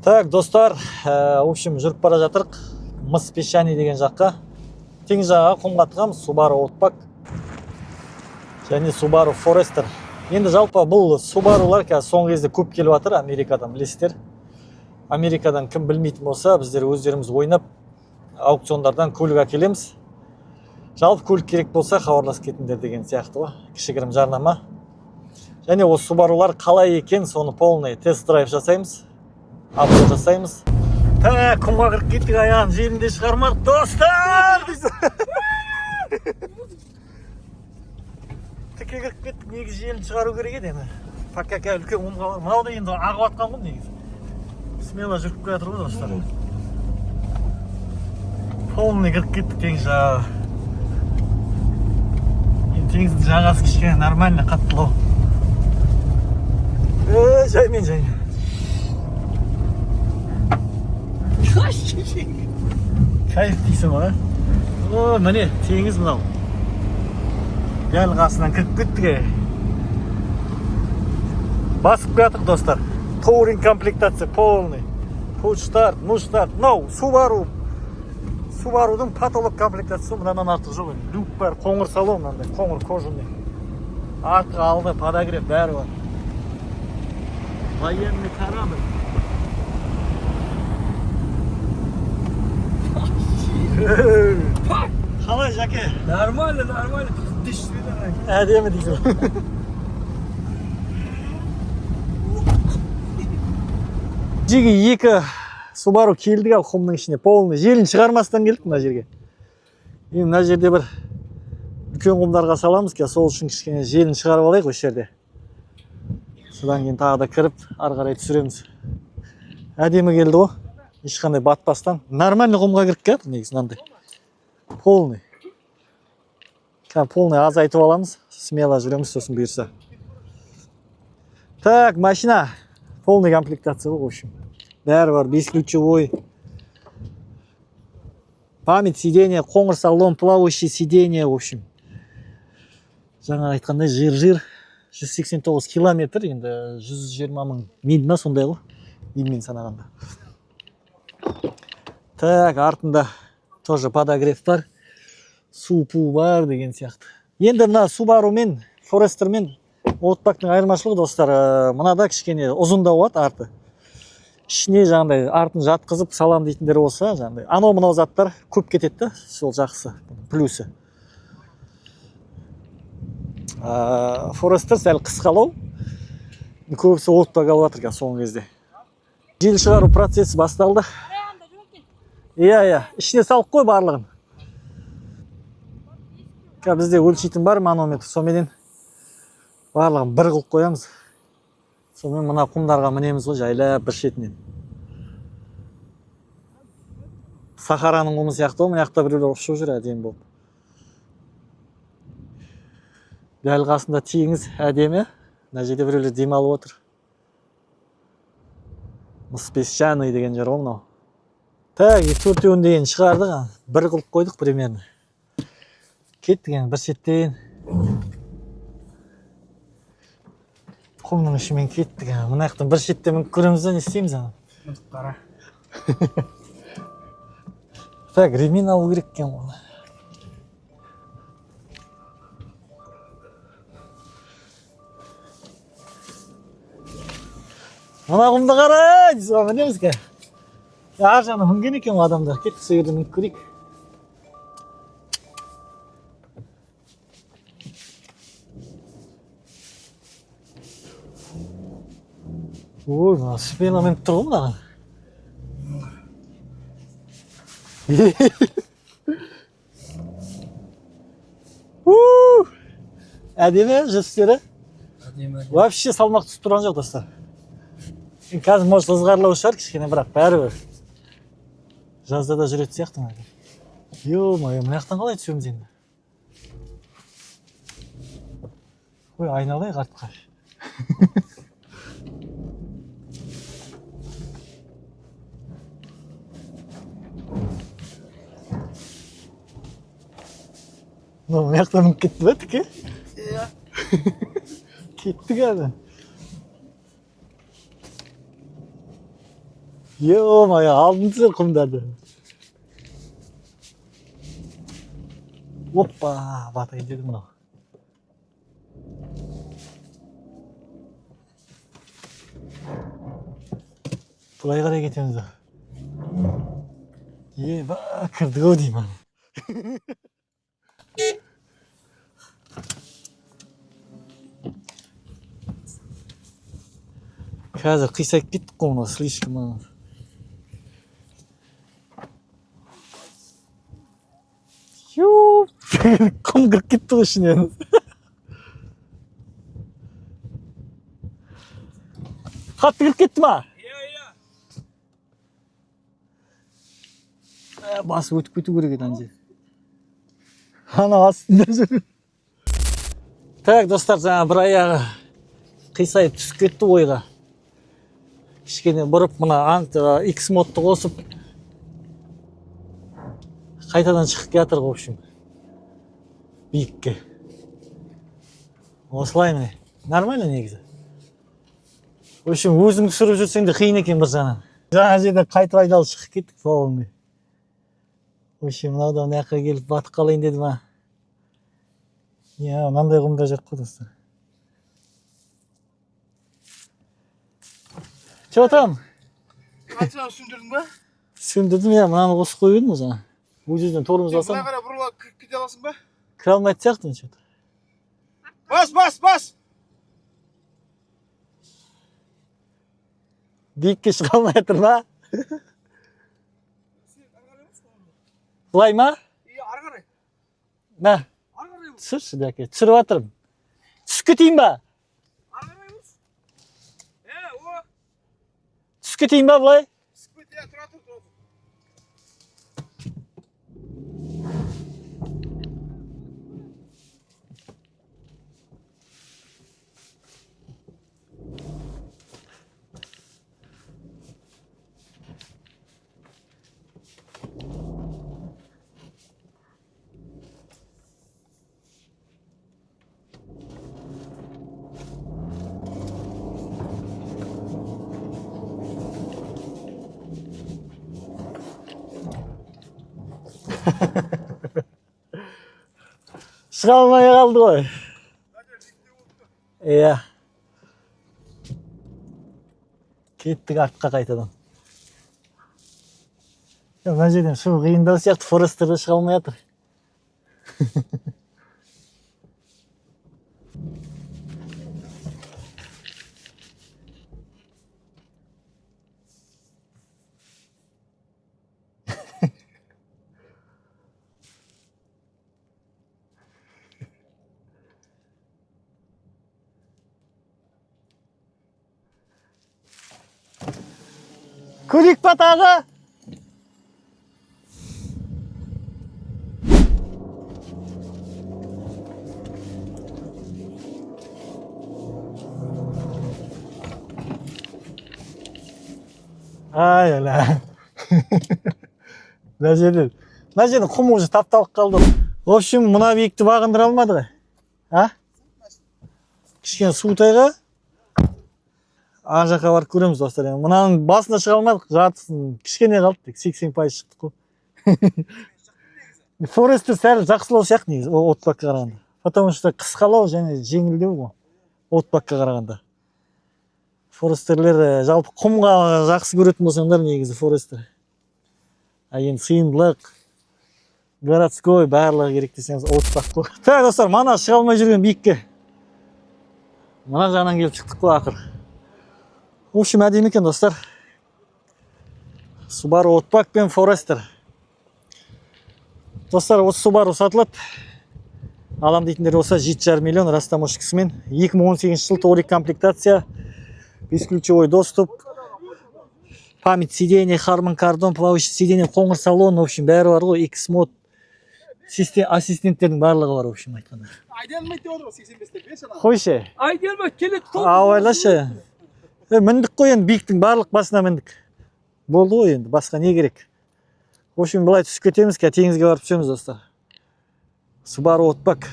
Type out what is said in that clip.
Так, достар, в общем, жүріп бара жатырық мыс песчаный деген жаққа. Тең жағаға құмға тығамыз, Subaru Outback және Subaru Forester. Енді жалпы бұл Subaru'лар қазір соңғы кезде көп келіп жатыр Америкадан, білесіздер. Америкадан кім білмейтін болса, біздер өздеріміз ойнап аукциондардан көлік әкелеміз. Жалпы көлік керек болса, хабарласып кетіңдер деген сияқты ғой. Кішігірім жарнама. Және осы Subaru'лар қалай екен, соны полный тест-драйв жасаймыз. Апыл жасаймыз. Так, құмға кіріп кеттік, аяғын жерінде шығармадық, достар! Тіке кіріп кеттік, негізі желін шығару керек еді енді. Пока үлкен құмға бар. Мынау да енді ағып атқан ғой негізі. Смело жүріп келе жатыр ғой, достар. Полный кіріп кеттік теңіз жағаға. Енді теңіздің жағасы кішкене нормально қаттылау. Жаймен. Кайф дейсің ғой, о, міне, теңіз мынау. Дәл қасынан кіріп кеттік. Басып келатық, достар. Touring комплектация полный. Push start, no start, no, Subaru. Subaru'дың потолок комплектациясы мындан артық жоқ. Люк бар, қоңыр салон, мынандай, қоңыр кожаный. Артқы алды, подогрев бәрі бар. Военный корабль. Қалай, Жаке? Нормально. Әдемі дейсің. Жерге екі Subaru келдік ал құмның ішіне, полный. Желін шығармастан келдік мына жерге. Енді мына жерде бір үлкен құмдарға саламыз, сол үшін кішкене желін шығарып алайық осы жерде. Содан кейін тағы да кіріп, ары қарай түсіреміз. Әдемі келді ғой. Ешқандай батпастан. Нормальный құмға кіріп келді, негізі мынандай. Полный. Полный азайтып аламыз. Смело жүреміз, сосын бұйырса. Так, машина. Полный комплектация ғой, в общем. Бәрі бар, бесключевой. Память сиденья, қоңыр салон, плавающий сиденье, в общем. Жаңа айтқандай жир. 189 километр, енді 120 мың миль сондай ғой. Мильмен санағанда. Так, артында тоже подогрев бар. Су-пу бар деген сияқты. Енді мына Subaru мен Forester мен Outback'ның айырмашылығы, достар, мынада кішкене ұзындау болады арты. Ішіне жаңағыдай артын жатқызып салам дейтіндер болса, жаңағыдай анау-мынау заттар көп кетеді, сол жақсы, плюсы. Forester сәл қысқалау. Көбісі Outback алып жатыр соңғы кезде. Жел шығару процесі басталды. Иә, ішіне салық қой барлығын. Бізде өлшейтін бар манометр, соменен барлығын бір қылып қоямыз. Сомен мына құмдарға мінеміз ғой, жайлап бір шетінен. Сахараның құмы сияқты ғой, мынаяқта біреулер ұқсап жүр, әдемі болып. Дәл қасында теңіз әдемі, мына жерде біреулер демалып отыр. Мыс песчаный деген жер ғой мынау. Так, төртеуін деген шығардық, бір қылып қойдық примерно. Кеттік енді бір шеттен. Құмның ішімен кеттік. Мына жақтан бір шеттен мүмкін көреміз де, не істейміз? Қара. Так, ремень алу керек екен ғой. Мына құмды қара, дейсіз ғой, мінеміз ке? Ар жағына мінген екен ғой адамдар. Кеттік сол жерде мініп көрейік. Ой, мына спина мініп тұр ғой мынаған. Әдемі жүрістері. Вообще салмақ түсіп тұрған жоқ, достар. Қазір может ызғарлау шығар кішкене, бірақ бәрібір. Жазда да жүретін сияқты. Ё-моё, мына жақтан қалай түсеміз енді? Ой, айналайық артқа. Мына жақтан мініп кетті бе, тіке? Иә. Кетті қазір. Ё-моё, алдыңыздар құмдарды. Оппа, батайын деді мынау. Бұлай қарай кетеміз. Еба, кірдік-ау деймін. Қазір қисайып кеттік қой мынау, слишком. Құм кіріп кетті ғой ішінен. Қатты кіріп кетті ма? Басып өтіп кету керек еді ана жер. Ана астында жүр. Так, достар, жаңа бір аяғы қисайып түсіп кетті ойға. Кішкене бұрып мына X модты қосып қайтадан шығып жатыр, в общем. Биікке. Осылай міне. Нормально негізі. В общем, өзің түсіріп жүрсең де қиын екен бір жағынан. Жаңа жерде қайтып айдалып шығып кеттік полный. В общем, мынаудан мына жаққа келіп батып қалайын дедім ма. Мынандай құмда жоқ қой достар. Че там? Қаншаны сөндірдің ба? Сөндірдім, мынаны қосып қойып едім жаңа. Бұл жерден торымыз алсам. Бұлай қарай бұрыла кете аласың ба? Кіре алмайды сияқтымын че-то. Бас! Биікке шыға алмай жатыр ма? Бұлай ма? Ары қарай. Мә, Ары қарай. түсірші дәке, түсіріп жатырмын. Түсіп кетейін ба? Ары қарай болсын. О! Түсіп кетейін ба бұлай? Түсіп кет, тұра тұр. Шыға алмай қалды ғой. Кеттік артқа қайтадан. Мына жерден шығу қиындау сияқты, Форестерде шыға алмай жатыр. Көрейік па тағы? Ай, әла. Мына жерден құм уже тапталып қалды. В общем, мына биікті бағындыра алмады ғой. Кішкене суытайға ар жаққа барып көреміз достар. Мынаның басына шыға алмадық, жартысын кішкене қалды, 80% шықтық қой. Форестер сәл жақсылау сияқты негізі, отпакқа қарағанда. Потому что қысқалау және жеңілдеу ғой, отпакқа қарағанда. Форестерлер жалпы құмға жақсы көретін болсаңдар негізі Форестер. Енді сыйымдылық, городской барлығы керек десеңіз отпак қой. Так достар, мана шыға алмай жүрген биікке. Мына жағынан келіп шықтық қой ақыр. В общем, әдемі екен достар. Subaru Outback пен Forester. Достар, осы Subaru сатылады. Алам дейтіндер болса 7,5 миллион растаможкасымен. 2018 жыл толық комплектация, бесключевой доступ, память сиденья, Harman Kardon, плавающий сиденье, қоңыр салон, в общем, бәрі бар ғой. X-мод ассистенттердің барлығы бар, в общем, айтқанда. Айделмейді отыр 85-те. Қойшы. Айделмейді, келеді топ. Ауайлашы. Міндік қой енді, биіктің барлық басына міндік. Болды ғой енді, басқа не керек? В общем, былай түсіп кетеміз, теңізге барып түсеміз достар. Subaru Outback.